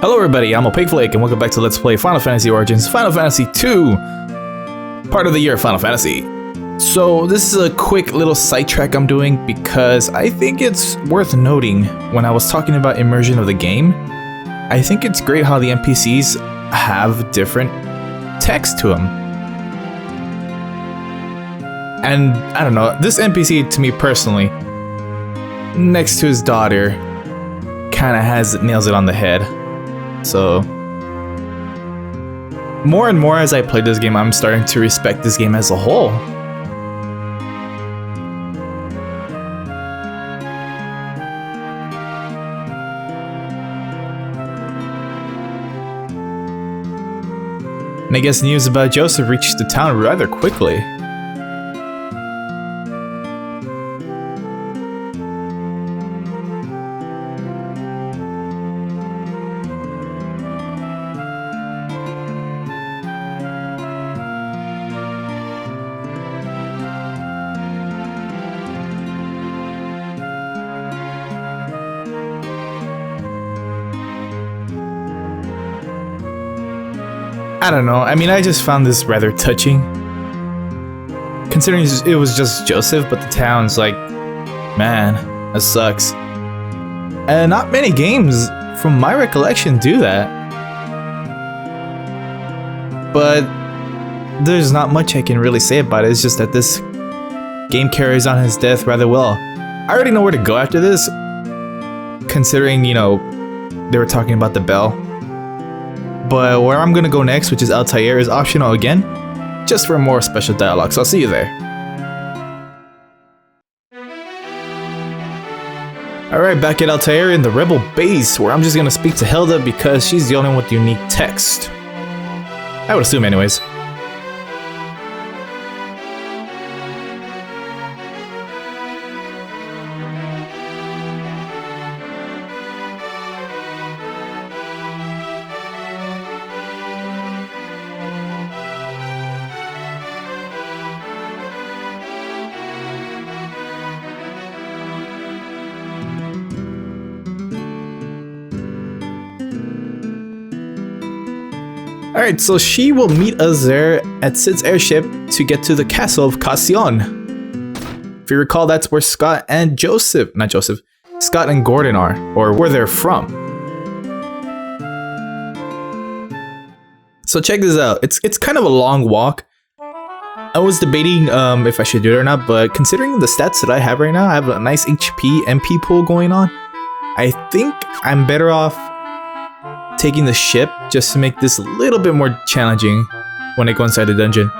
Hello everybody, I'm Opaque Flake, and welcome back to Let's Play Final Fantasy Origins, Final Fantasy 2, part of the year Final Fantasy. So this is a quick little sidetrack I'm doing because I think it's worth noting when I was talking about immersion of the game. I think it's great how the NPCs have different text to them. And I don't know, this NPC to me personally, next to his daughter, kind of nails it on the head. So, more and more as I play this game, I'm starting to respect this game as a whole. And I guess news about Joseph reached the town rather quickly. I don't know, I mean, I just found this rather touching. Considering it was just Joseph, but the town's like, man, that sucks. And not many games, from my recollection, do that. But there's not much I can really say about it, it's just that this game carries on his death rather well. I already know where to go after this, considering, you know, they were talking about the bell. But where I'm gonna go next, which is Altair, is optional again, just for more special dialogue, so I'll see you there. Alright, back at Altair in the Rebel base, where I'm just gonna speak to Hilda because she's the only one with unique text. I would assume anyways. Alright, so she will meet us there at Cid's airship to get to the castle of kas'sion. If you recall, that's where Scott and Scott and Gordon are, or where they're from. So check this out, it's kind of a long walk. I was debating if I should do it or not, but considering the stats that I have right now, I have a nice HP MP pool going on. I think I'm better off taking the ship just to make this a little bit more challenging when I go inside the dungeon,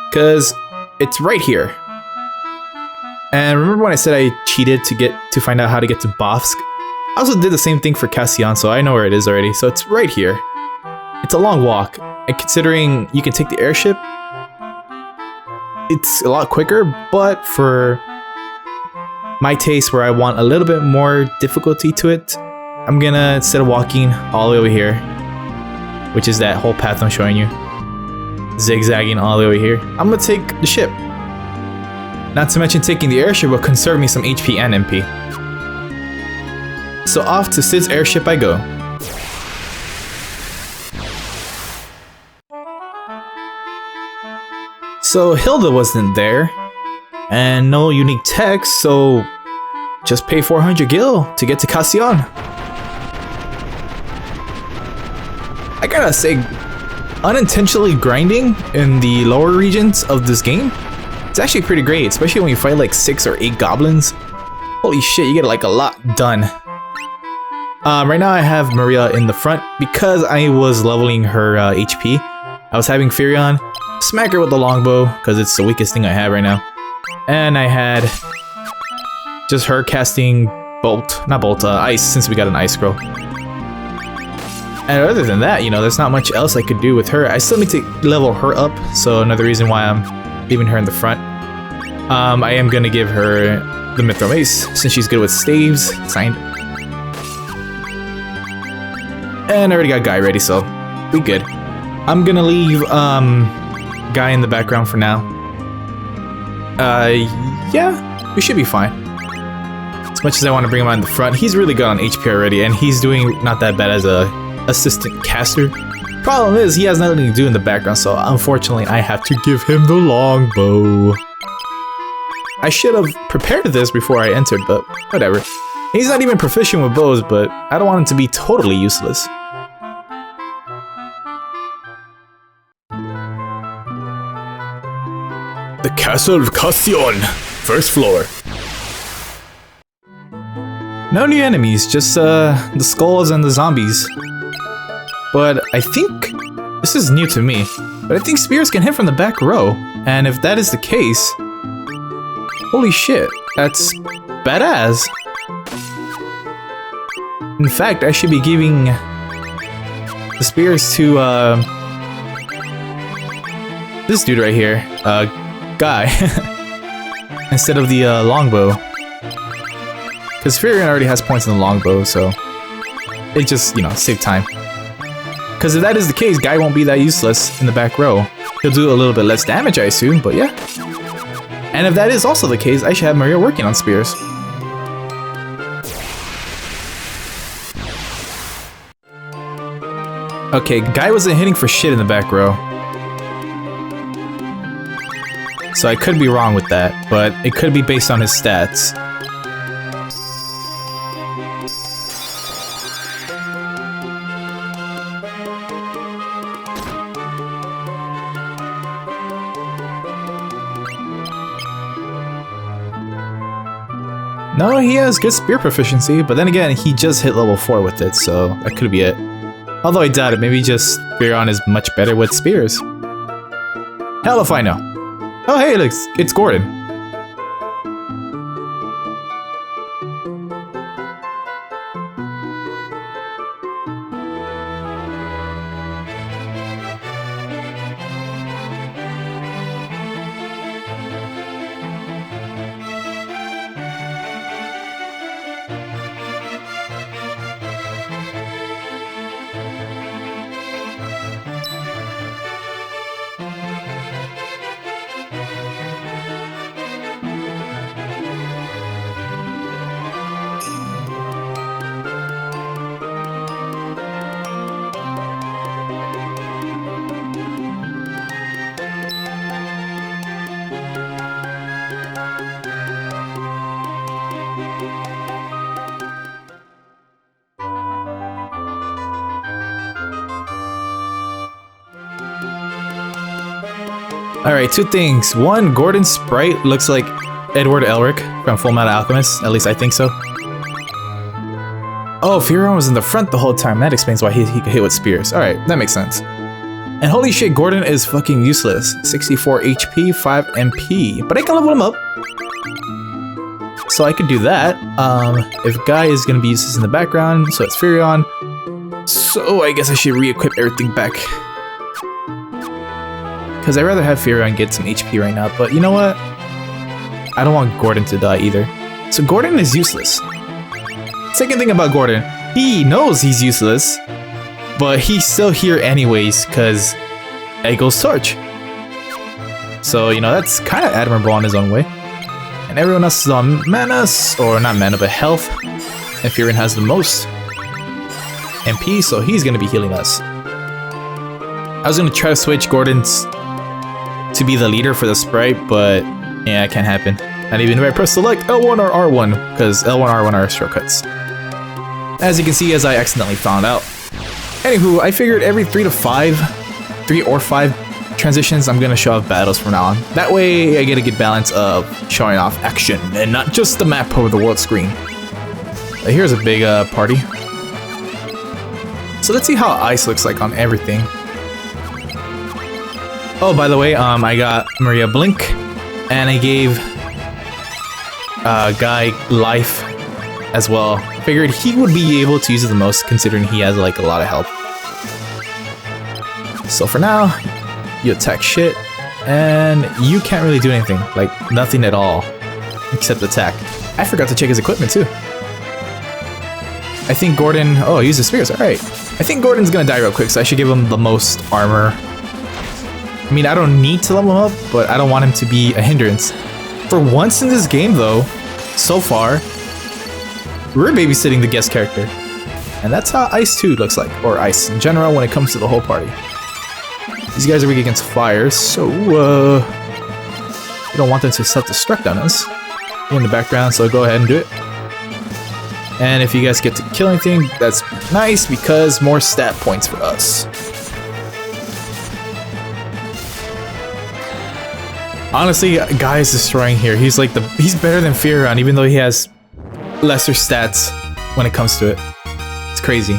because it's right here. And remember when I said I cheated to find out how to get to Bofsk? I also did the same thing for kas'sion, so I know where it is already. So it's right here. It's a long walk, and considering you can take the airship, it's a lot quicker, but for my taste where I want a little bit more difficulty to it, I'm gonna, instead of walking all the way over here, which is that whole path I'm showing you, zigzagging all the way over here, I'm gonna take the ship. Not to mention taking the airship will conserve me some HP and MP. So off to Cid's airship I go. So Hilda wasn't there, and no unique text, so just pay 400 gil to get to kas'sion. I gotta say, unintentionally grinding in the lower regions of this game, it's actually pretty great, especially when you fight like 6 or 8 goblins. Holy shit, you get like a lot done. Right now I have Maria in the front because I was leveling her HP. I was having Furion smack her with the longbow because it's the weakest thing I have right now. And I had just her casting ice, since we got an ice scroll. And other than that, you know, there's not much else I could do with her. I still need to level her up, so another reason why I'm leaving her in the front. I am gonna give her the Mithril Mace, since she's good with staves, signed. And I already got Guy ready, so we good. I'm gonna leave Guy in the background for now. Yeah, we should be fine. As much as I want to bring him on the front, he's really good on HP already, and he's doing not that bad as a assistant caster. Problem is, he has nothing to do in the background, so unfortunately I have to give him the longbow. I should have prepared this before I entered, but whatever. He's not even proficient with bows, but I don't want him to be totally useless. The Castle of kas'sion, first floor. No new enemies, just the skulls and the zombies. But I think this is new to me. But I think spears can hit from the back row, and if that is the case, holy shit, that's badass. In fact, I should be giving the spears to this dude right here, Guy, instead of the longbow. Because Furion already has points in the longbow, so it just, you know, save time. Because if that is the case, Guy won't be that useless in the back row. He'll do a little bit less damage, I assume, but yeah. And if that is also the case, I should have Maria working on spears. Okay, Guy wasn't hitting for shit in the back row. So I could be wrong with that, but it could be based on his stats. No, he has good spear proficiency, but then again, he just hit level 4 with it, so that could be it. Although I doubt it, maybe just Furion is much better with spears. Hell if I know. Oh hey, look, it's Gordon. Alright, two things. One, Gordon's sprite looks like Edward Elric from Fullmetal Alchemist. At least I think so. Oh, Furion was in the front the whole time. That explains why he could hit with spears. Alright, that makes sense. And holy shit, Gordon is fucking useless. 64 HP, 5 MP. But I can level him up. So I could do that. If Guy is going to be useless in the background, so it's Furion. So I guess I should re-equip everything back. Because I'd rather have Furion get some HP right now, but you know what? I don't want Gordon to die either. So Gordon is useless. Second thing about Gordon, he knows he's useless, but he's still here anyways, because Eagle's Torch. So, you know, that's kind of admirable on his own way. And everyone else is on mana, or not mana, but health. And Furion has the most MP, so he's going to be healing us. I was going to try to switch Gordon's to be the leader for the sprite, but yeah, it can't happen. Not even if I press select L1 or R1, because L1 R1 are shortcuts. As you can see, as I accidentally found out. Anywho, I figured every 3 or 5 transitions, I'm gonna show off battles from now on. That way, I get a good balance of showing off action and not just the map over the world screen. Here's a big party. So let's see how ice looks like on everything. Oh, by the way, I got Maria Blink, and I gave Guy life as well. Figured he would be able to use it the most, considering he has like a lot of health. So for now, you attack shit, and you can't really do anything, like nothing at all, except attack. I forgot to check his equipment too. I think Gordon, oh, he uses spears, alright. I think Gordon's gonna die real quick, so I should give him the most armor. I mean, I don't need to level him up, but I don't want him to be a hindrance. For once in this game, though, so far, we're babysitting the guest character. And that's how Ice 2 looks like, or Ice in general when it comes to the whole party. These guys are weak against fire, so we don't want them to self-destruct on us. You're in the background, so go ahead and do it. And if you guys get to kill anything, that's nice because more stat points for us. Honestly, Guy is destroying here. He's like he's better than Furion, even though he has lesser stats when it comes to it. It's crazy.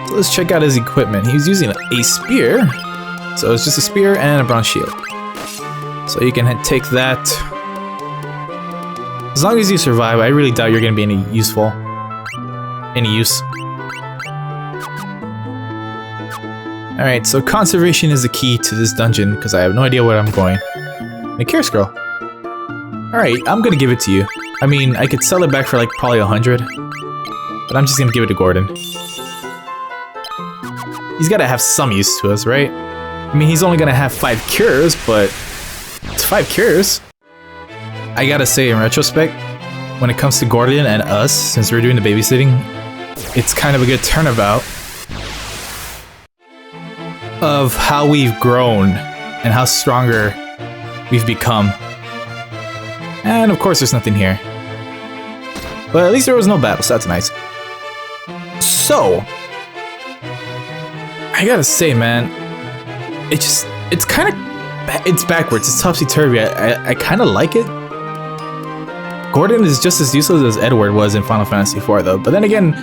So let's check out his equipment. He's using a spear. So it's just a spear and a bronze shield. So you can take that. As long as you survive, I really doubt you're going to be any use. Alright, so conservation is the key to this dungeon because I have no idea where I'm going. And a cure scroll. Alright, I'm going to give it to you. I mean, I could sell it back for like probably 100. But I'm just going to give it to Gordon. He's got to have some use to us, right? I mean, he's only going to have 5 cures, but it's 5 cures. I gotta say, in retrospect, when it comes to Gordon and us, since we're doing the babysitting, it's kind of a good turnabout of how we've grown and how stronger we've become. And of course, there's nothing here. But at least there was no battle, so that's nice. So, I gotta say, man, it's backwards. It's topsy-turvy. I kind of like it. Gordon is just as useless as Edward was in Final Fantasy IV, though. But then again,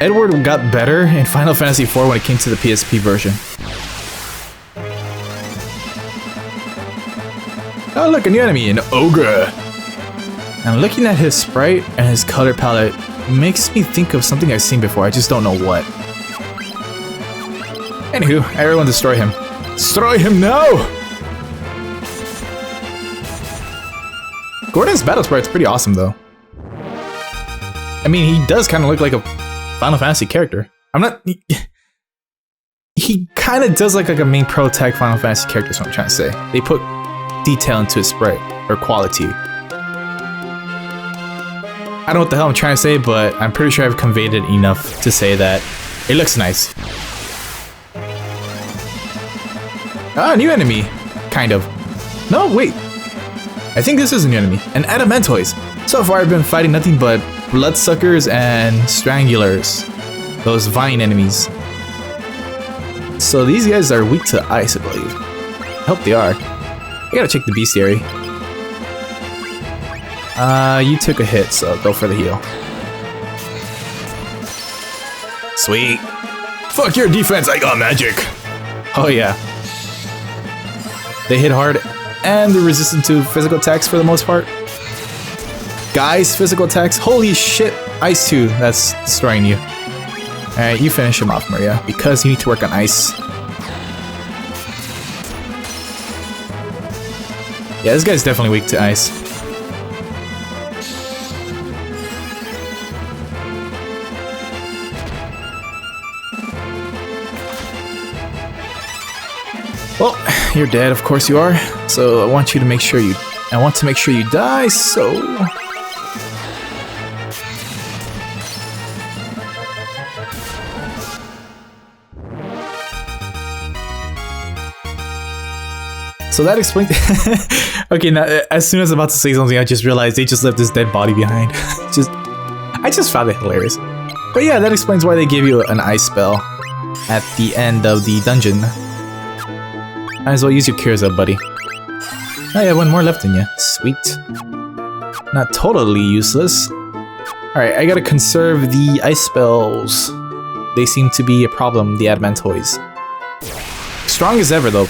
Edward got better in Final Fantasy IV when it came to the PSP version. Oh, look, a new enemy, an ogre. And looking at his sprite and his color palette makes me think of something I've seen before. I just don't know what. Anywho, everyone destroy him. Destroy him now! Gordon's battle sprite's pretty awesome, though. I mean, he does kind of look like a Final Fantasy character. He kind of does look like a main pro tag Final Fantasy character, is what I'm trying to say. They put detail into his sprite, or quality. I don't know what the hell I'm trying to say, but I'm pretty sure I've conveyed it enough to say that it looks nice. Ah, new enemy. Kind of. No, wait. I think this is a new enemy. An Adamantoise. So far I've been fighting nothing but bloodsuckers and strangulars. Those vine enemies. So these guys are weak to ice, I believe. I hope they are. I gotta check the bestiary. You took a hit, so go for the heal. Sweet. Fuck your defense, I got magic. Oh yeah. They hit hard, and they're resistant to physical attacks for the most part. Guys, physical attacks. Holy shit. Ice 2, that's destroying you. Alright, you finish him off, Maria, because you need to work on ice. Yeah, this guy's definitely weak to ice. Well, you're dead, of course you are. So I want to make sure you die, so that explains. Okay, now as soon as I'm about to say something, I just realized they just left this dead body behind. I just found it hilarious. But yeah, that explains why they give you an ice spell at the end of the dungeon. Might as well use your cures up, buddy. Oh yeah, one more left in you. Sweet. Not totally useless. Alright, I gotta conserve the ice spells. They seem to be a problem, the Adamantoise. Strong as ever, though.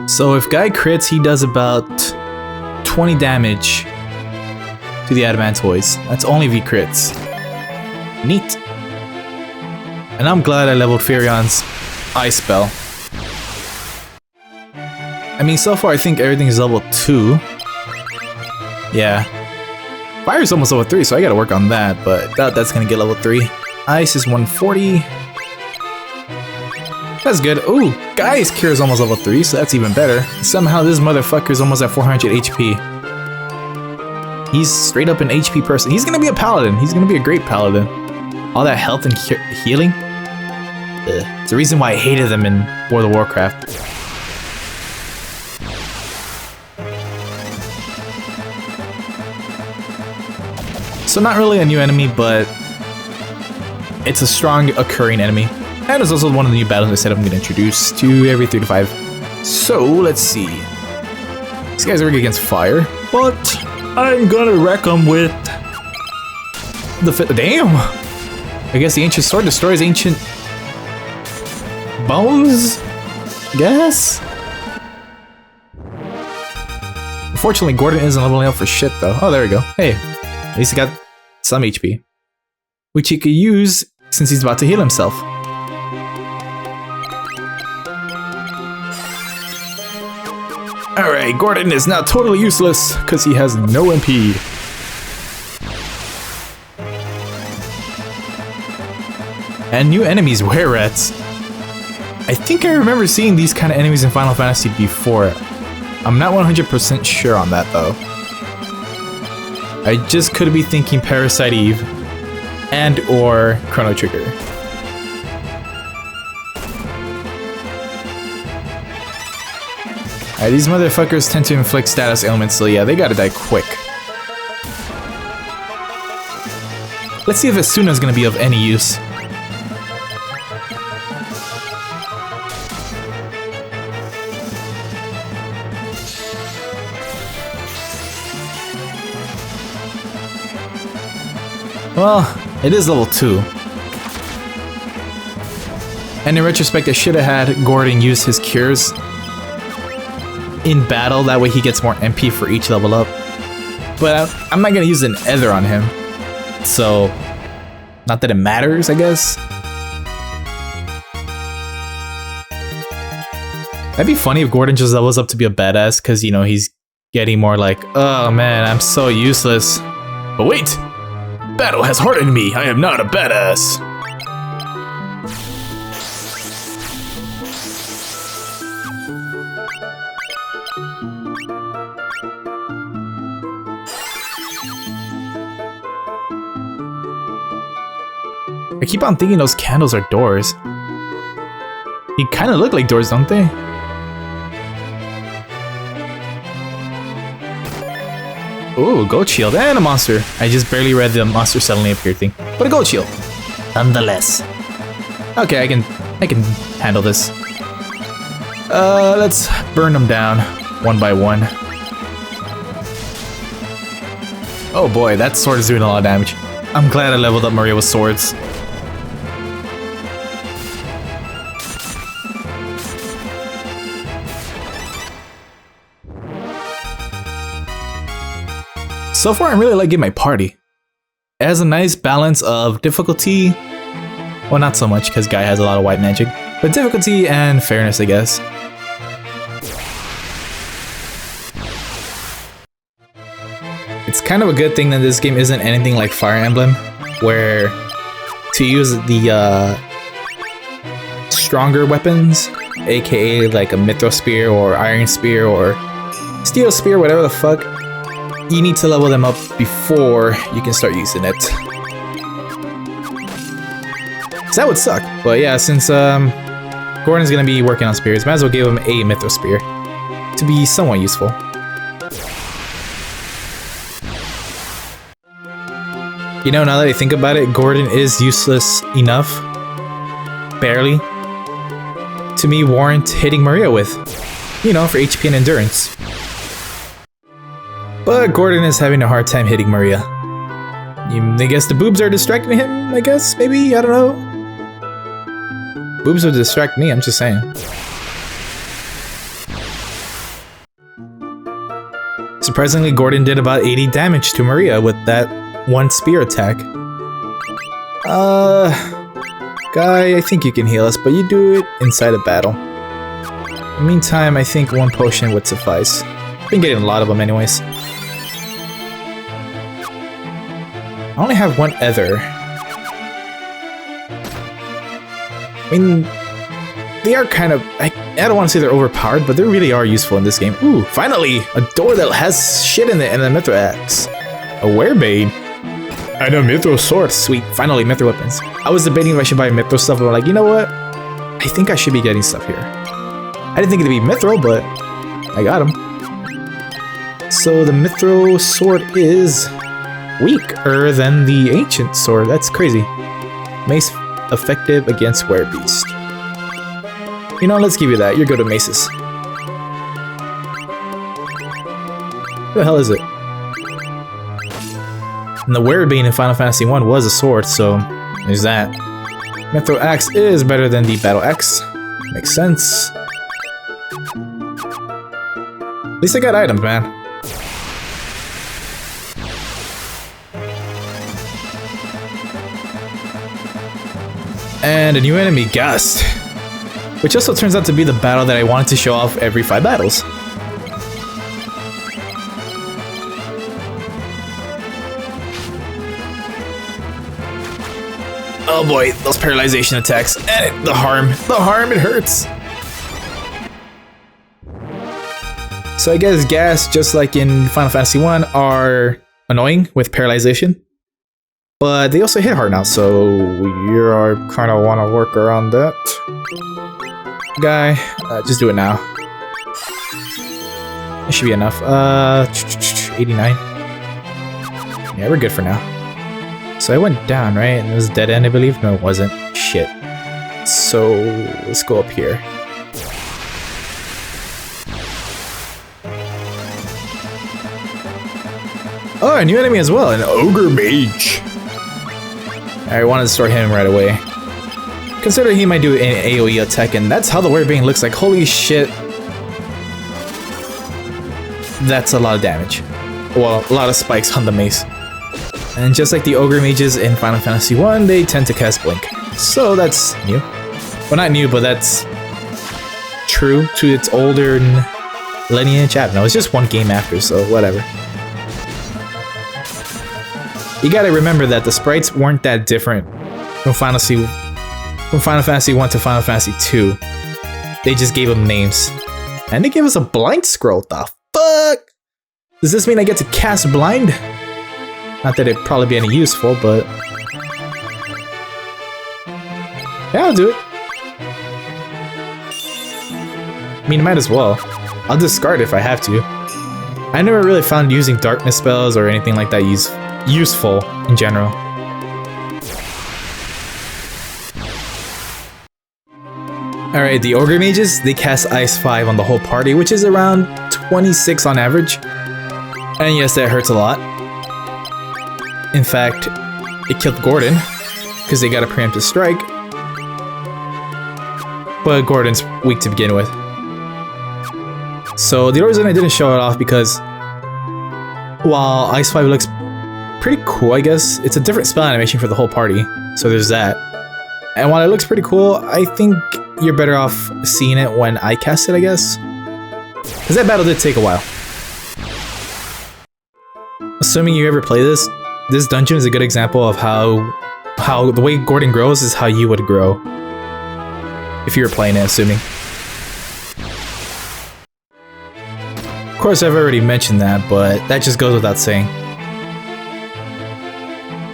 So if Guy crits, he does about 20 damage to the Adamantoise. That's only if he crits. Neat. And I'm glad I leveled Furion's ice spell. I mean, so far I think everything is level 2. Yeah. Fire's almost level 3, so I gotta work on that, but doubt that's gonna get level 3. Ice is 140. That's good. Ooh, Guy's cure is almost level 3, so that's even better. Somehow this motherfucker is almost at 400 HP. He's straight up an HP person. He's gonna be a paladin. He's gonna be a great paladin. All that health and healing. It's the reason why I hated them in World of Warcraft. So not really a new enemy, but it's a strong occurring enemy. And it's also one of the new battles I said I'm going to introduce to every 3 to 5. So let's see. These guys are weak against fire, but I'm gonna wreck them with the damn. I guess the ancient sword destroys ancient bones. Guess. Unfortunately, Gordon isn't leveling up for shit though. Oh, there we go. Hey, at least he got some HP, which he could use since he's about to heal himself. Alright, Gordon is now totally useless because he has no MP. And new enemies, were-rats. I think I remember seeing these kind of enemies in Final Fantasy before. I'm not 100% sure on that though. I just could be thinking Parasite Eve and or Chrono Trigger. These motherfuckers tend to inflict status ailments, so yeah, they gotta die quick. Let's see if Asuna's gonna be of any use. Well, it is level 2. And in retrospect, I should have had Gordon use his cures in battle, that way he gets more MP for each level up. But I'm not gonna use an Ether on him, so not that it matters, I guess. That'd be funny if Gordon just levels up to be a badass, because, you know, he's getting more like, oh man, I'm so useless. But wait! Battle has hardened me, I am not a badass! I keep on thinking those candles are doors. They kind of look like doors, don't they? Ooh, gold shield and a monster. I just barely read the monster suddenly appeared thing, but a gold shield, nonetheless. Okay, I can handle this. Let's burn them down one by one. Oh boy, that sword is doing a lot of damage. I'm glad I leveled up Maria with swords. So far, I'm really liking my party. It has a nice balance of difficulty. Well, not so much, because Guy has a lot of white magic. But difficulty and fairness, I guess. It's kind of a good thing that this game isn't anything like Fire Emblem, where to use the stronger weapons, aka like a Mythro Spear or Iron Spear or Steel Spear, whatever the fuck, you need to level them up before you can start using it. So that would suck, but yeah, since Gordon's gonna be working on spears, might as well give him a Mythro Spear to be somewhat useful. You know, now that I think about it, Gordon is useless enough, barely, to me warrant hitting Maria with, you know, for HP and endurance. But Gordon is having a hard time hitting Maria. I guess the boobs are distracting him, I guess, maybe? I don't know. Boobs would distract me, I'm just saying. Surprisingly, Gordon did about 80 damage to Maria with that one spear attack. Guy, I think you can heal us, but you do it inside of battle. In the meantime, I think one potion would suffice. I've been getting a lot of them anyways. I only have one Ether. I mean, they are kind of... I don't want to say they're overpowered, but they really are useful in this game. Ooh, finally! A door that has shit in it and a Mythro Axe. A werebane. And a mithril sword. Sweet. Finally, mithril weapons. I was debating if I should buy mithril stuff, but I'm like, you know what? I think I should be getting stuff here. I didn't think it'd be mithril, but I got them. So the mithril sword is weaker than the ancient sword. That's crazy. Mace effective against werebeast. You know, let's give you that. You're good at maces. What the hell is it? And the werebane in Final Fantasy 1 was a sword, so there's that. Mithril axe is better than the battle axe. Makes sense. At least I got items, man. And a new enemy, Gust. Which also turns out to be the battle that I wanted to show off every 5 battles. Oh boy, those paralyzation attacks. And the harm, it hurts. So I guess gas, just like in Final Fantasy 1, are annoying with paralyzation. But they also hit hard now, so you are kind of want to work around that. Guy, just do it now. It should be enough. 89. Yeah, we're good for now. So I went down, right? And it was dead end, I believe? No, it wasn't. Shit. So let's go up here. Oh, a new enemy as well, an ogre mage. I wanted to start him right away. Consider he might do an AoE attack, and that's how the werebane looks like. Holy shit. That's a lot of damage. Well, a lot of spikes on the mace. And just like the ogre mages in Final Fantasy 1, they tend to cast blink. So that's new. Well, not new, but that's true to its older lineage. I don't know, it's just one game after, so whatever. You gotta remember that the sprites weren't that different from Final Fantasy 1 to Final Fantasy 2. They just gave them names. And they gave us a blind scroll. The fuck? Does this mean I get to cast blind? Not that it'd probably be any useful, but... yeah, I'll do it. I mean, might as well. I'll discard if I have to. I never really found using darkness spells or anything like that useful in general. Alright, the ogre mages, they cast Ice 5 on the whole party, which is around 26 on average. And yes, that hurts a lot. In fact, it killed Gordon, because they got a preemptive strike. But Gordon's weak to begin with. So the reason I didn't show it off because while Ice 5 looks pretty cool, I guess, it's a different spell animation for the whole party. So there's that. And while it looks pretty cool, I think you're better off seeing it when I cast it, I guess. Because that battle did take a while. Assuming you ever play this dungeon is a good example of how the way Gordon grows is how you would grow. If you were playing it, assuming. Of course, I've already mentioned that, but that just goes without saying.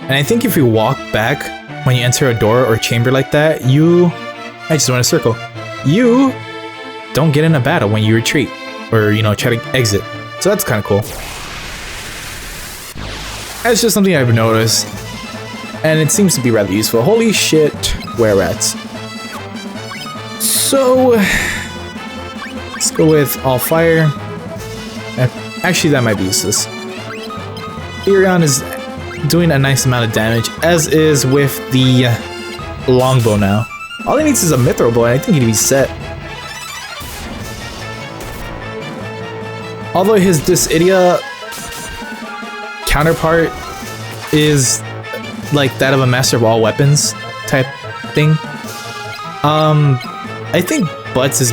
And I think if you walk back when you enter a door or chamber like that, I just went in a circle. You don't get in a battle when you retreat or, you know, try to exit. So that's kind of cool. That's just something I've noticed, and it seems to be rather useful. Holy shit, were rats. So let's go with all fire. Actually, that might be useless. Firion is doing a nice amount of damage, as is with the longbow now. All he needs is a mithril bow, and I think he'd be set. Although his Dissidia counterpart is like that of a Master of All Weapons type thing. I think Butts is,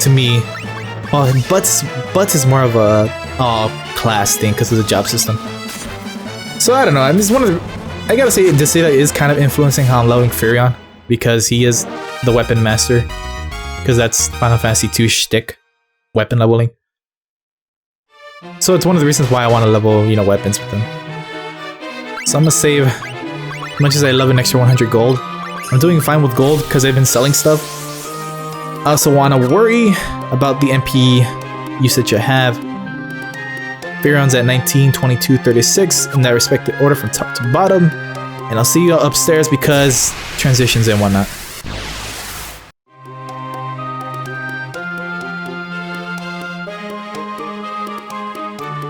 to me, well, Butts is more of a class thing because of the job system. So I don't know. I mean, it's one of the. I gotta say, Dissidia is kind of influencing how I'm leveling Firion because he is the weapon master. Because that's Final Fantasy 2 shtick, weapon leveling. So it's one of the reasons why I want to level, you know, weapons with him. So I'm gonna save. As much as I love an extra 100 gold, I'm doing fine with gold because I've been selling stuff. I also want to worry about the MP usage I have. Pharaoh's at 19, 22, 36 in that respective order from top to bottom. And I'll see you upstairs because transitions and whatnot.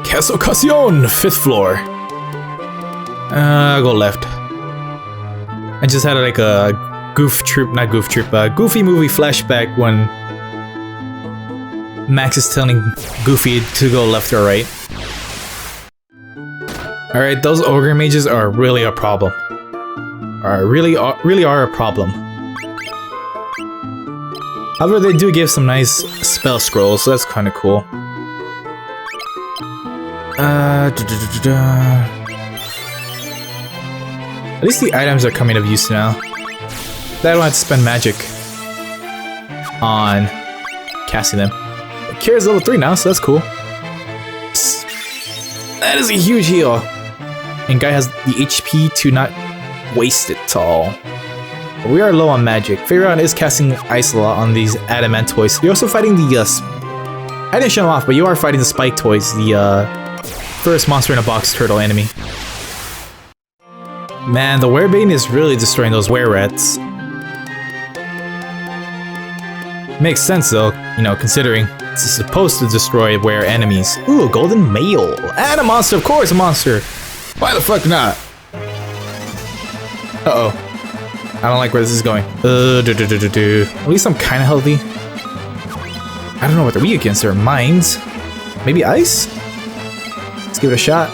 Kas'sion, 5th floor. I'll go left. I just had like a Goofy movie flashback when Max is telling Goofy to go left or right. Alright, those ogre mages are really a problem. Really are a problem. However, they do give some nice spell scrolls, so that's kind of cool. At least the items are coming of use now. I don't have to spend magic on casting them. Kira's level 3 now, so that's cool. That is a huge heal. And guy has the HP to not waste it all. But we are low on magic. Pharaoh is casting Ice a lot on these Adamantoids. You're also fighting the I didn't show them off, but you are fighting the Spike Toys, the first monster in a box turtle enemy. Man, the Werebane is really destroying those were-rats. Makes sense though, you know, considering it's supposed to destroy were enemies. Ooh, golden mail. And a monster, of course, a monster. Why the fuck not? Uh-oh. I don't like where this is going. At least I'm kind of healthy. I don't know what they're weak against. They're mines. Maybe ice? Let's give it a shot.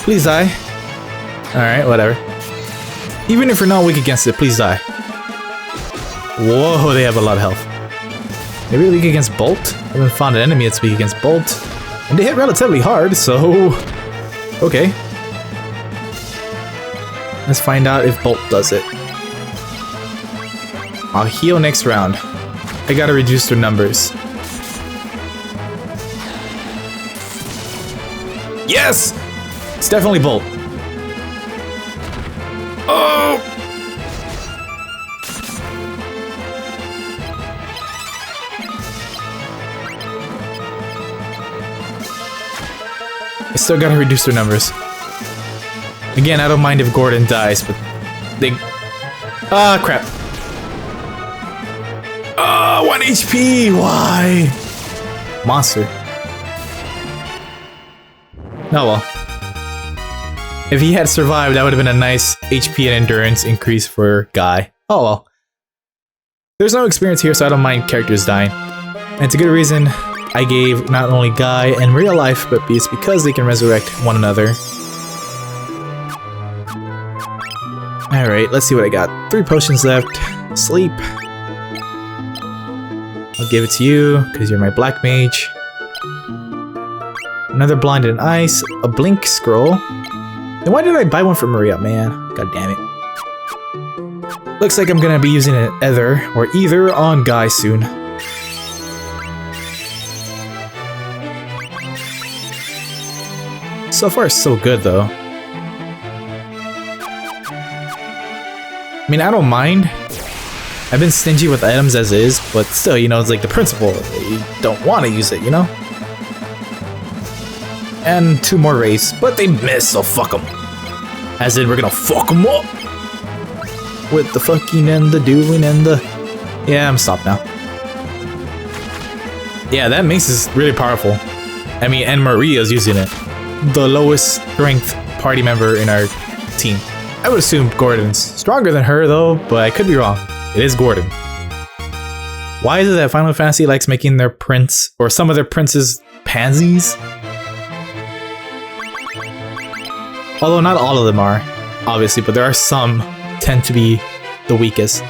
Please die. Alright, whatever. Even if you're not weak against it, please die. Whoa, they have a lot of health. Maybe weak against Bolt? I haven't found an enemy that's weak against Bolt. And they hit relatively hard, so... okay. Let's find out if Bolt does it. I'll heal next round. I gotta reduce their numbers. Yes! It's definitely Bolt. Oh! I still gotta reduce their numbers. Again, I don't mind if Gordon dies, but they... ah, crap. Ah, 1 HP! Why? Monster. Oh well. If he had survived, that would have been a nice HP and endurance increase for Guy. Oh well. There's no experience here, so I don't mind characters dying. And it's a good reason I gave not only Guy and real life, but it's because they can resurrect one another. Alright, let's see what I got. 3 potions left. Sleep. I'll give it to you, because you're my black mage. Another blind and ice. A blink scroll. Then why did I buy one for Maria, man? God damn it. Looks like I'm gonna be using an either on Guy soon. So far, so good though. I mean, I don't mind. I've been stingy with items as is, but still, you know, it's like the principle. You don't want to use it, you know? And 2 more raids, but they miss, so fuck them. As in, we're gonna fuck them up. With the fucking and the doing and the... yeah, I'm stopped now. Yeah, that mace is really powerful. I mean, and Maria's using it. The lowest strength party member in our team. I would assume Gordon's stronger than her though, but I could be wrong. It is Gordon. Why is it that Final Fantasy likes making their prince, or some of their princes, pansies? Although not all of them are, obviously, but there are some tend to be the weakest.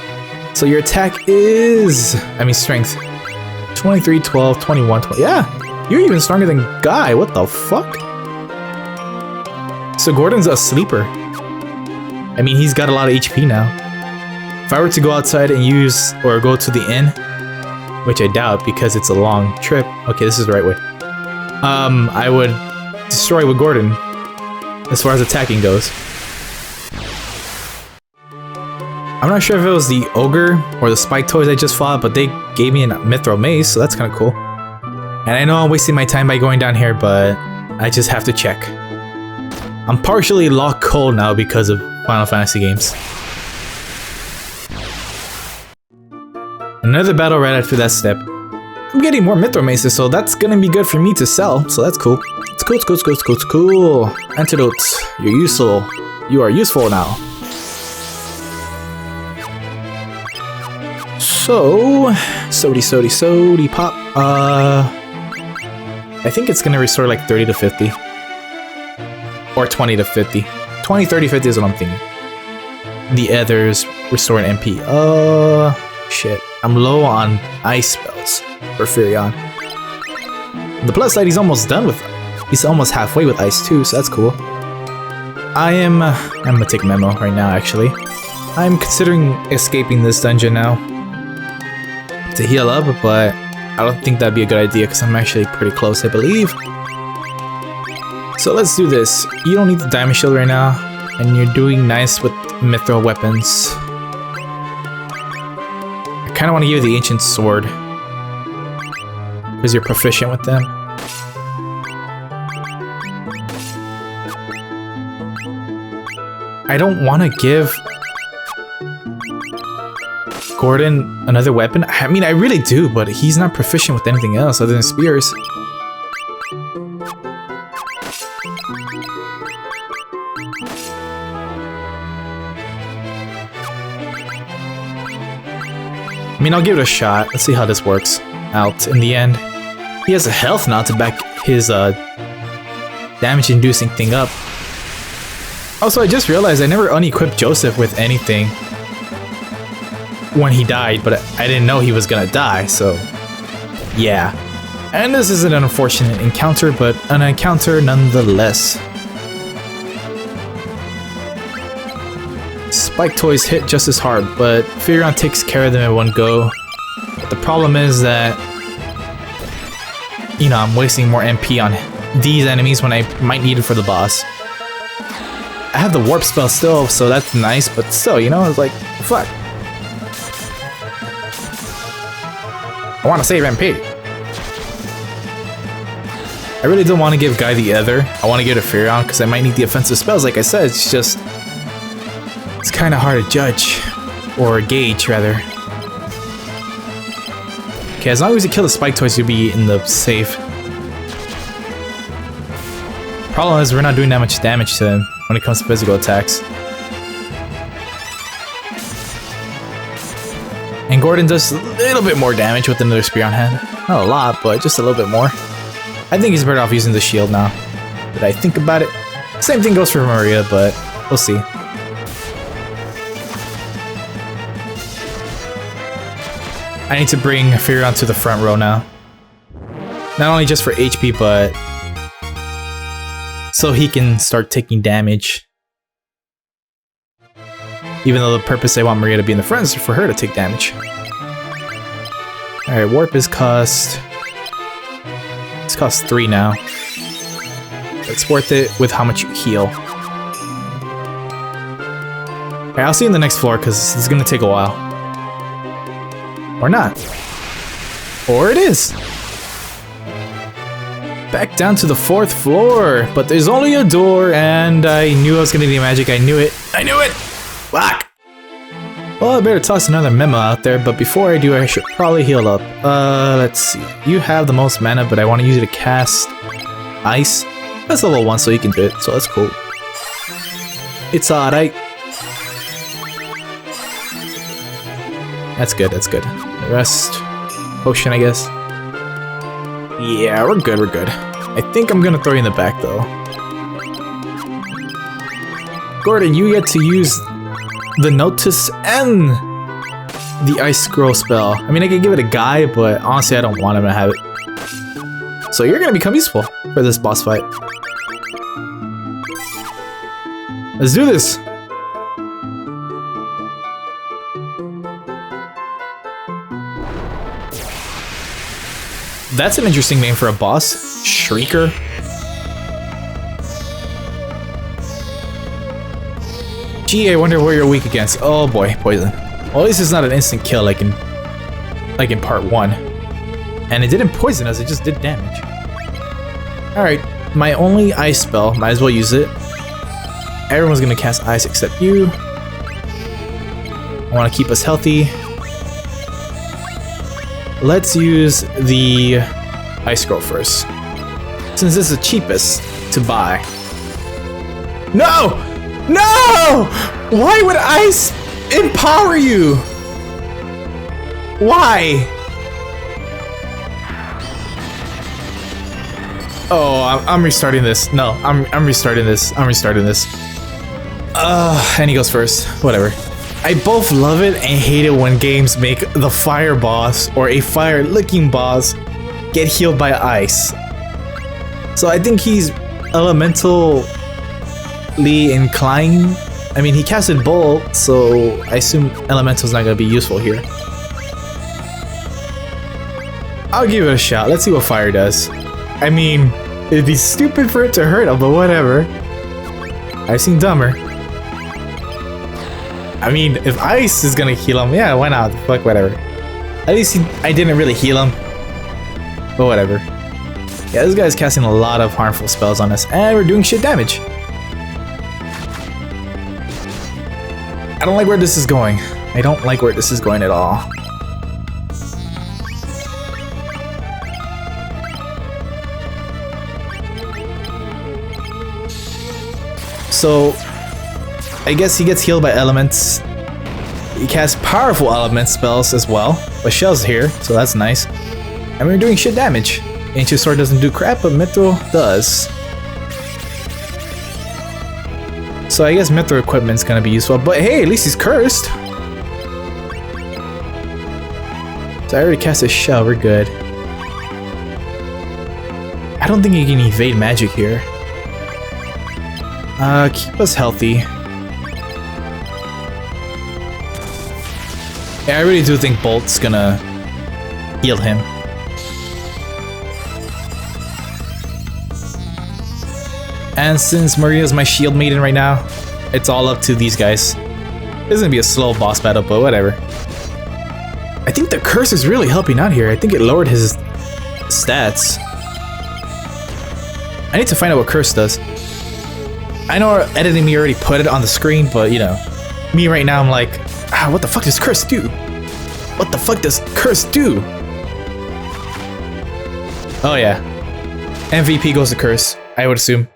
So your attack is... I mean strength. 23, 12, 21, 20... yeah! You're even stronger than Guy, what the fuck? So Gordon's a sleeper. I mean, he's got a lot of HP now. If I were to go outside and use or go to the inn, which I doubt because it's a long trip. Okay, this is the right way. I would destroy with Gordon as far as attacking goes. I'm not sure if it was the ogre or the spike toys I just fought, but they gave me a mithril mace, so that's kind of cool. And I know I'm wasting my time by going down here, but I just have to check. I'm partially locked cold now because of Final Fantasy games. Another battle right after that step. I'm getting more mithril maces, so that's gonna be good for me to sell, so that's cool. It's cool, it's cool, it's cool, it's cool, it's cool. Antidotes, you're useful. You are useful now. So, sody pop. I think it's gonna restore like 30 to 50. Or 20 to 50. 20, 30, 50 is what I'm thinking. The others restore an MP. Shit. I'm low on ice spells for Furion. The plus side, he's almost done with them. He's almost halfway with ice too, so that's cool. I'm gonna take a memo right now, actually. I'm considering escaping this dungeon now to heal up, but I don't think that'd be a good idea because I'm actually pretty close, I believe. So let's do this. You don't need the diamond shield right now, and you're doing nice with mithril weapons. I kind of want to give you the ancient sword because you're proficient with them. I don't want to give Gordon another weapon. I mean, I really do, but he's not proficient with anything else other than spears. I mean, I'll give it a shot. Let's see how this works out in the end. He has a health now to back his damage-inducing thing up. Also, I just realized I never unequipped Joseph with anything when he died, but I didn't know he was gonna die, so yeah. And this is an unfortunate encounter, but an encounter nonetheless. Spike toys hit just as hard, but Furion takes care of them in one go. But the problem is that, you know, I'm wasting more MP on these enemies when I might need it for the boss. I have the warp spell still, so that's nice, but still, you know, it's like, fuck. I want to save MP. I really don't want to give Guy the Ether. I want to give it to Furion because I might need the offensive spells. Like I said, it's just... it's kind of hard to judge. Or gauge, rather. Okay, as long as you kill the spike toys, you'll be in the safe. Problem is, we're not doing that much damage to them when it comes to physical attacks. And Gordon does a little bit more damage with another spear on hand. Not a lot, but just a little bit more. I think he's better off using the shield now that I think about it. Same thing goes for Maria, but we'll see. I need to bring Furion to the front row now. Not only just for HP, but so he can start taking damage. Even though the purpose I want Maria to be in the front is for her to take damage. Alright, warp is cost... it's cost 3 now. It's worth it with how much you heal. Alright, I'll see you in the next floor because this is gonna take a while. Or not. Or it is! Back down to the 4th floor, but there's only a door and I knew I was gonna need magic, I knew it! I knew it! Fuck! Well, I better toss another memo out there, but before I do, I should probably heal up. Let's see. You have the most mana, but I want to use it to cast ice. That's level 1, so you can do it, so that's cool. It's alright. That's good, that's good. The rest... potion, I guess. Yeah, we're good, we're good. I think I'm gonna throw you in the back, though. Gordon, you get to use the Notice and the Ice Scroll spell. I mean, I could give it a Guy, but honestly, I don't want him to have it. So you're gonna become useful for this boss fight. Let's do this! That's an interesting name for a boss. Shrieker. Gee, I wonder what you're weak against. Oh boy, poison. Well, at least it's not an instant kill like in part 1. And it didn't poison us, it just did damage. Alright, my only ice spell, might as well use it. Everyone's gonna cast ice except you. I wanna keep us healthy. Let's use the ice scroll first, since this is the cheapest to buy. No! No! Why would ice empower you? Why? Oh, I'm restarting this. No, I'm restarting this. I'm restarting this. And he goes first. Whatever. I both love it and hate it when games make the fire boss or a fire-looking boss get healed by ice. So I think he's elementally inclined. I mean, he casted Bolt, so I assume Elemental's not gonna be useful here. I'll give it a shot. Let's see what fire does. I mean, it'd be stupid for it to hurt him, but whatever. I've seen dumber. I mean, if ice is gonna heal him, yeah, why not? Fuck, whatever. At least I didn't really heal him. But whatever. Yeah, this guy's casting a lot of harmful spells on us, and we're doing shit damage. I don't like where this is going. I don't like where this is going at all. So, I guess he gets healed by elements. He casts powerful element spells as well, but Shell's here, so that's nice. And we're doing shit damage. Ancient Sword doesn't do crap, but Mithril does. So I guess Mithril equipment's gonna be useful, but hey, at least he's cursed. So I already cast a Shell, we're good. I don't think he can evade magic here. Keep us healthy. Yeah, I really do think Bolt's gonna heal him. And since Maria's my shield maiden right now, it's all up to these guys. This is gonna be a slow boss battle, but whatever. I think the curse is really helping out here. I think it lowered his stats. I need to find out what curse does. I know our editing me already put it on the screen, but you know, me right now I'm like, what the fuck does curse do? What the fuck does curse do? Oh yeah. MVP goes to curse, I would assume.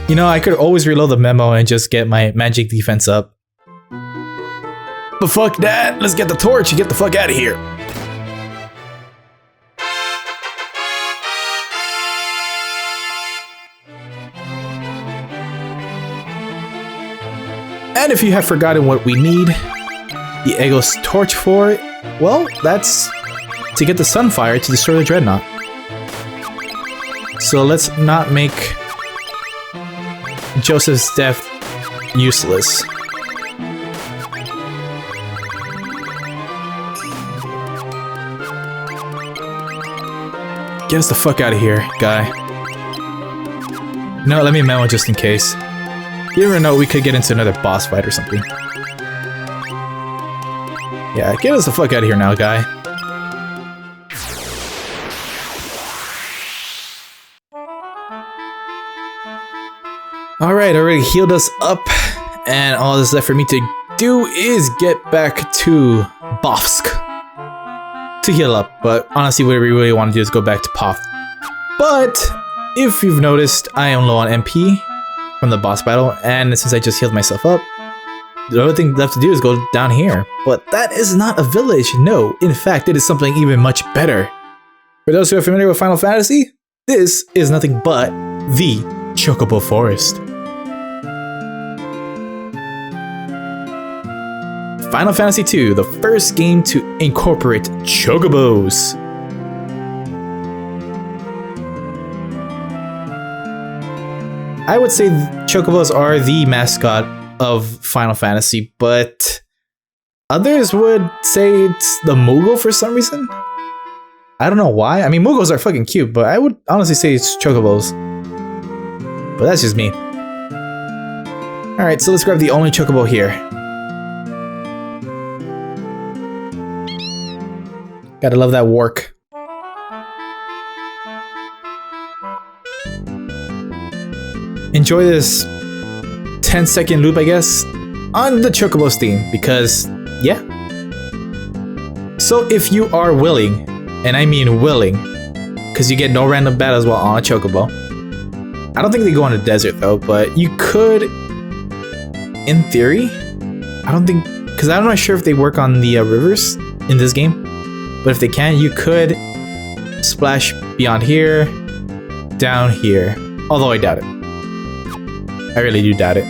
You know, I could always reload the memo and just get my magic defense up. But fuck that, let's get the torch and get the fuck out of here. And if you have forgotten what we need the Ego's torch for, well, that's to get the Sunfire to destroy the Dreadnought. So let's not make Joseph's death useless. Get us the fuck out of here, guy. No, let me memo just in case. You never know, we could get into another boss fight or something. Yeah, get us the fuck out of here now, guy. Alright, already healed us up, and all that's left for me to do is get back to Bofsk to heal up, but honestly what we really want to do is go back to Poth. But if you've noticed, I am low on MP from the boss battle, and since I just healed myself up, the only thing left to do is go down here. But that is not a village, no. In fact, it is something even much better. For those who are familiar with Final Fantasy, this is nothing but the Chocobo Forest. Final Fantasy II, the first game to incorporate chocobos. I would say chocobos are the mascot of Final Fantasy, but Others would say it's the Moogle for some reason. I don't know why. I mean, Moogles are fucking cute, but I would honestly say it's Chocobos. But that's just me. Alright, so let's grab the only Chocobo here. Gotta love that work. Enjoy this 10-second loop, I guess, on the Chocobo's theme, because, yeah. So if you are willing, and I mean willing, because you get no random battles while on a Chocobo. I don't think they go on a desert though, but you could, in theory. I don't think, because I'm not sure if they work on the rivers in this game, but if they can, you could splash beyond here, down here, although I doubt it. I really do doubt it.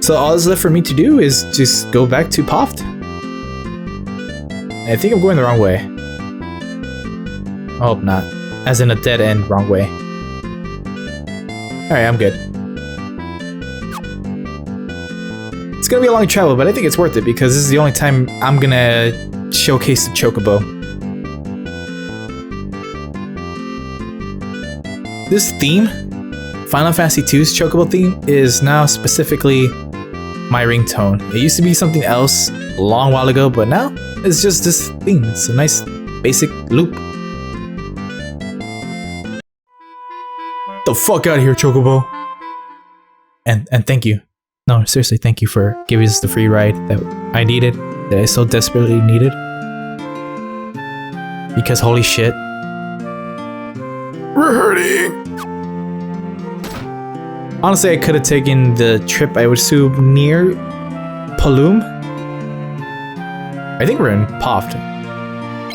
So all that's left for me to do is just go back to Poft. I think I'm going the wrong way. I hope not. As in a dead end wrong way. Alright, I'm good. It's gonna be a long travel, but I think it's worth it because this is the only time I'm gonna showcase the Chocobo. This theme, Final Fantasy II's Chocobo theme, is now specifically my ringtone. It used to be something else a long while ago, but now it's just this theme. It's a nice basic loop. The fuck out of here, Chocobo! And thank you. No, seriously, thank you for giving us the free ride that I needed, that I so desperately needed. Because holy shit. We're hurting! Honestly, I could have taken the trip, I would assume, near Paloom. I think we're in Poft.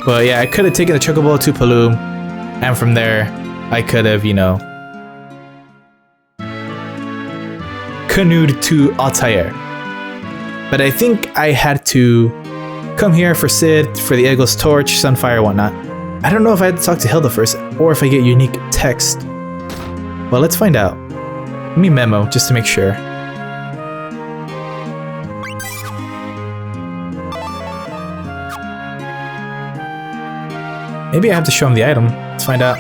But yeah, I could have taken the Chocobo to Paloom, and from there, I could have, you know, canoed to Altair. But I think I had to come here for Sid, for the Eagle's Torch, Sunfire, whatnot. I don't know if I had to talk to Hilda first, or if I get unique text. Well, let's find out. Let me memo, just to make sure. Maybe I have to show him the item. Let's find out.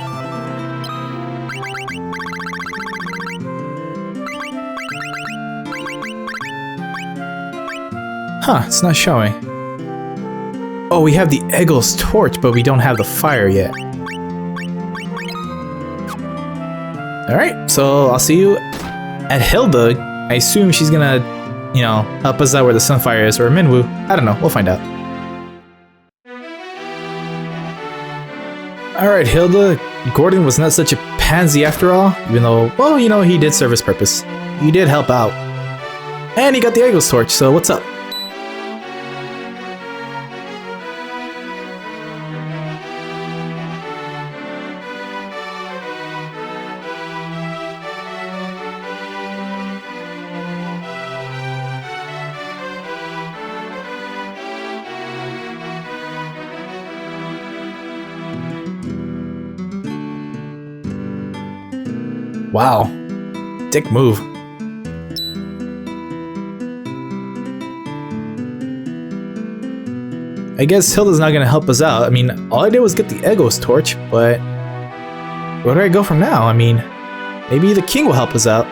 Huh, it's not showing. Oh, we have the Eagle's Torch, but we don't have the fire yet. Alright, so I'll see you at Hilda. I assume she's gonna, you know, help us out where the Sunfire is, or Minwu. I don't know, we'll find out. Alright, Hilda, Gordon was not such a pansy after all, even though, well, you know, he did serve his purpose. He did help out. And he got the Eagle's Torch, so what's up? Wow, dick move. I guess Hilda's not gonna help us out. I mean, all I did was get the Eagle's Torch, but where do I go from now? I mean, maybe the king will help us out.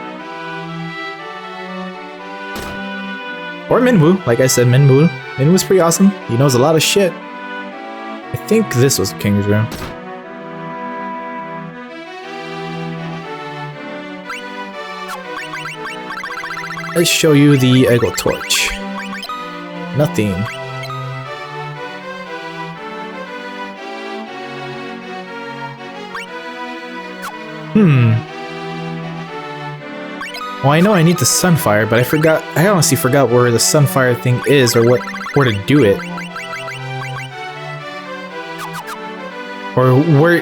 Or Minwu, like I said, Minwu. Minwu's pretty awesome. He knows a lot of shit. I think this was the king's room. Let's show you the Eagle Torch. Nothing. Well, I know I need the Sunfire, but I honestly forgot where the Sunfire thing is, or where to do it. Or where...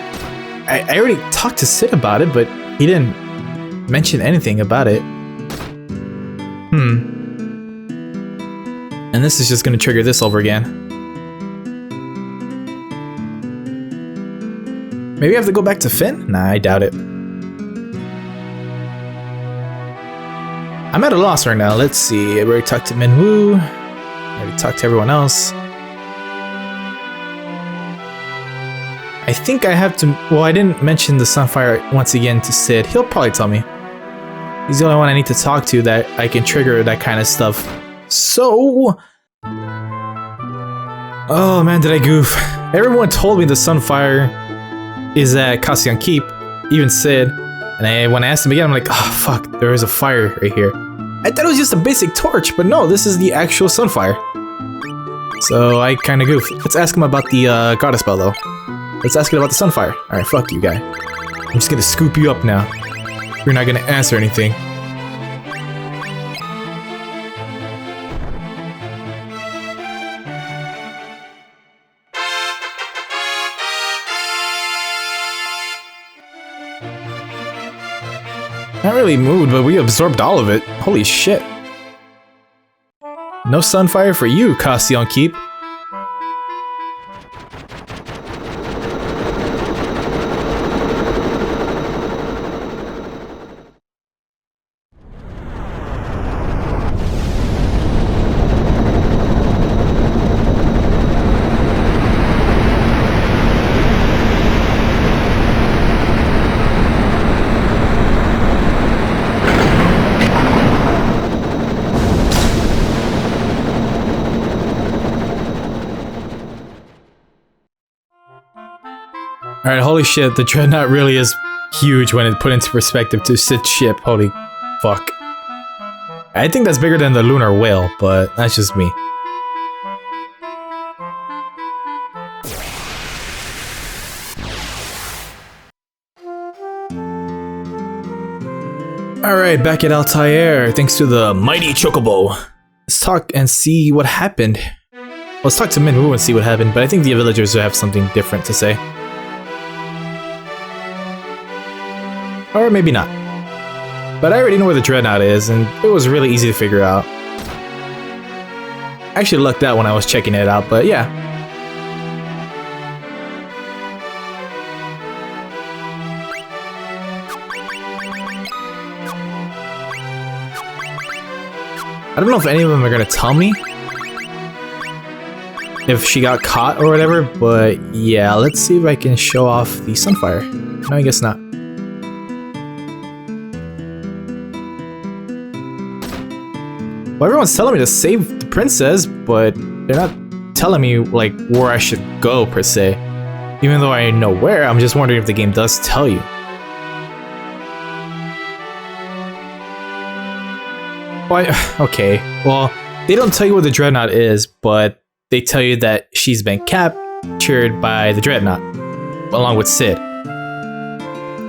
I already talked to Sid about it, but he didn't mention anything about it. And this is just gonna trigger this over again. Maybe I have to go back to Finn? Nah, I doubt it. I'm at a loss right now. Let's see. I already talked to Minwu. I already talked to everyone else. I think I have to... Well, I didn't mention the Sunfire once again to Sid. He'll probably tell me. He's the only one I need to talk to that I can trigger that kind of stuff. So... Oh man, did I goof. Everyone told me the Sunfire is at kas'sion Keep, even Sid. And when I asked him again, I'm like, oh fuck, there is a fire right here. I thought it was just a basic torch, but no, this is the actual Sunfire. So I kinda goofed. Let's ask him about the goddess spell though. Let's ask him about the Sunfire. Alright, fuck you, guy. I'm just gonna scoop you up now. You're not gonna answer anything. Not really moved, but we absorbed all of it. Holy shit. No Sunfire for you, kas'sion Keep. Alright, holy shit, the Dreadnought really is huge when it put into perspective to Sid's ship. Holy fuck. I think that's bigger than the Lunar Whale, but that's just me. Alright, back at Altair, thanks to the mighty Chocobo. Let's talk and see what happened. Let's talk to Minwoo and see what happened, but I think the villagers will have something different to say. Or maybe not. But I already know where the Dreadnought is, and it was really easy to figure out. I actually lucked out when I was checking it out, but yeah. I don't know if any of them are gonna tell me if she got caught or whatever, but yeah, let's see if I can show off the Sunfire. No, I guess not. Well, everyone's telling me to save the princess, but they're not telling me like where I should go per se. Even though I know where, I'm just wondering if the game does tell you. Okay, well, they don't tell you where the Dreadnought is, but they tell you that she's been captured by the Dreadnought, along with Sid.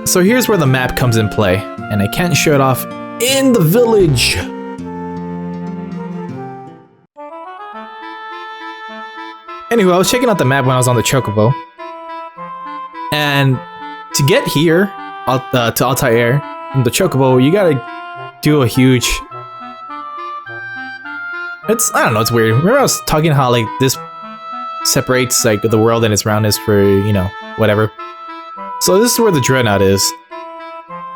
So here's where the map comes in play, and I can't show it off in the village. Anyway, I was checking out the map when I was on the Chocobo, and to get here, to Altair, from the Chocobo, you gotta do a huge... I don't know, it's weird. Remember I was talking how, like, this separates, like, the world and its roundness for, you know, whatever. So this is where the Dreadnought is.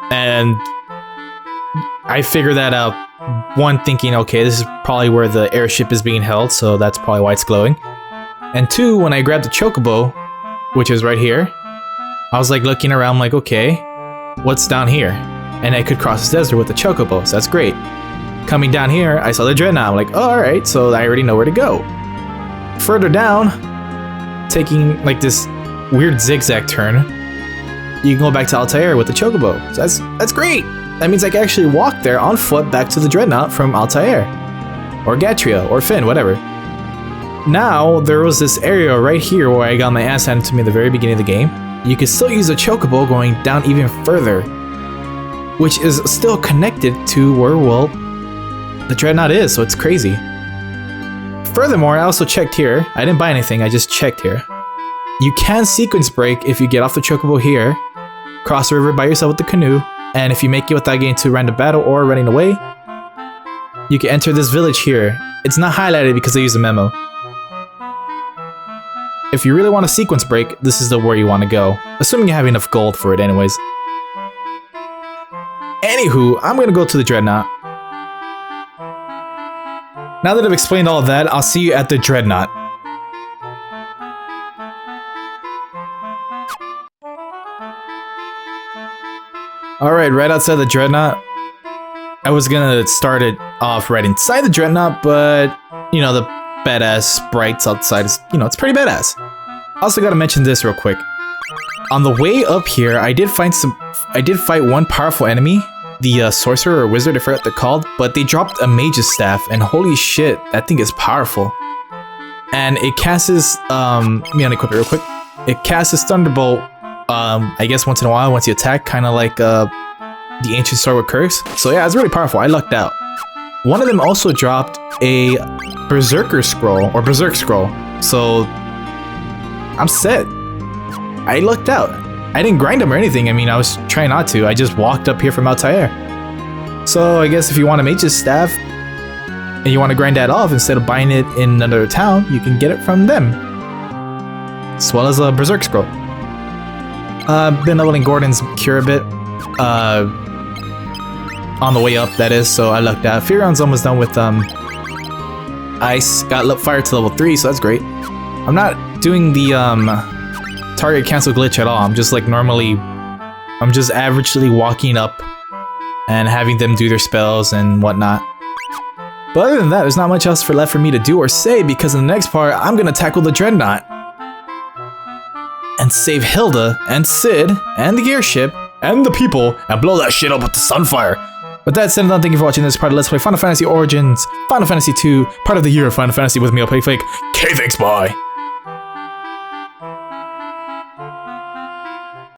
And I figured that out, one, thinking, okay, this is probably where the airship is being held, so that's probably why it's glowing. And two, when I grabbed the Chocobo, which is right here, I was, like, looking around, like, okay, what's down here? And I could cross the desert with the Chocobo, so that's great. Coming down here, I saw the Dreadnought. I'm like, oh, alright, so I already know where to go. Further down, taking like this weird zigzag turn, you can go back to Altair with the Chocobo. So that's great. That means I can actually walk there on foot back to the Dreadnought from Altair. Or Gatria, or Finn, whatever. Now, there was this area right here where I got my ass handed to me at the very beginning of the game. You can still use a Chocobo going down even further, which is still connected to where, well, the Dreadnought is, so it's crazy. Furthermore, I also checked here. I didn't buy anything, I just checked here. You can sequence break if you get off the Chocobo here, cross the river by yourself with the canoe, and if you make it without getting to random battle or running away, you can enter this village here. It's not highlighted because I used a memo. If you really want a sequence break, this is the where you want to go. Assuming you have enough gold for it anyways. Anywho, I'm gonna go to the Dreadnought. Now that I've explained all of that, I'll see you at the Dreadnought. Alright, right outside the Dreadnought. I was gonna start it off right inside the Dreadnought, but, you know, the badass sprites outside is, you know, it's pretty badass. Also gotta mention this real quick. On the way up here, I did fight one powerful enemy, the sorcerer or wizard, I forgot what they're called, but they dropped a mage's staff, and holy shit, that thing is powerful. And it casts, let me unequip it real quick. It casts Thunderbolt, I guess once in a while, once you attack, kind of like the ancient sword with curse. So yeah, it's really powerful. I lucked out. One of them also dropped a berserker scroll, or berserk scroll. So I'm set. I lucked out. I didn't grind them or anything. I mean, I was trying not to. I just walked up here from Altair. So I guess if you want a mage's staff and you want to grind that off instead of buying it in another town, you can get it from them, as well as a berserk scroll. Been leveling Gordon's cure a bit. On the way up, that is, so I lucked out. Furion's almost done with ice. Got fire to level 3, so that's great. I'm not doing the target cancel glitch at all. I'm just like I'm just averagely walking up and having them do their spells and whatnot. But other than that, there's not much else left for me to do or say, because in the next part, I'm gonna tackle the Dreadnought and save Hilda and Sid and the gear ship and the people and blow that shit up with the Sunfire. With that said, thank you for watching this part of Let's Play Final Fantasy Origins, Final Fantasy 2, part of the year of Final Fantasy with me, I'll play fake. Okay, thanks, bye.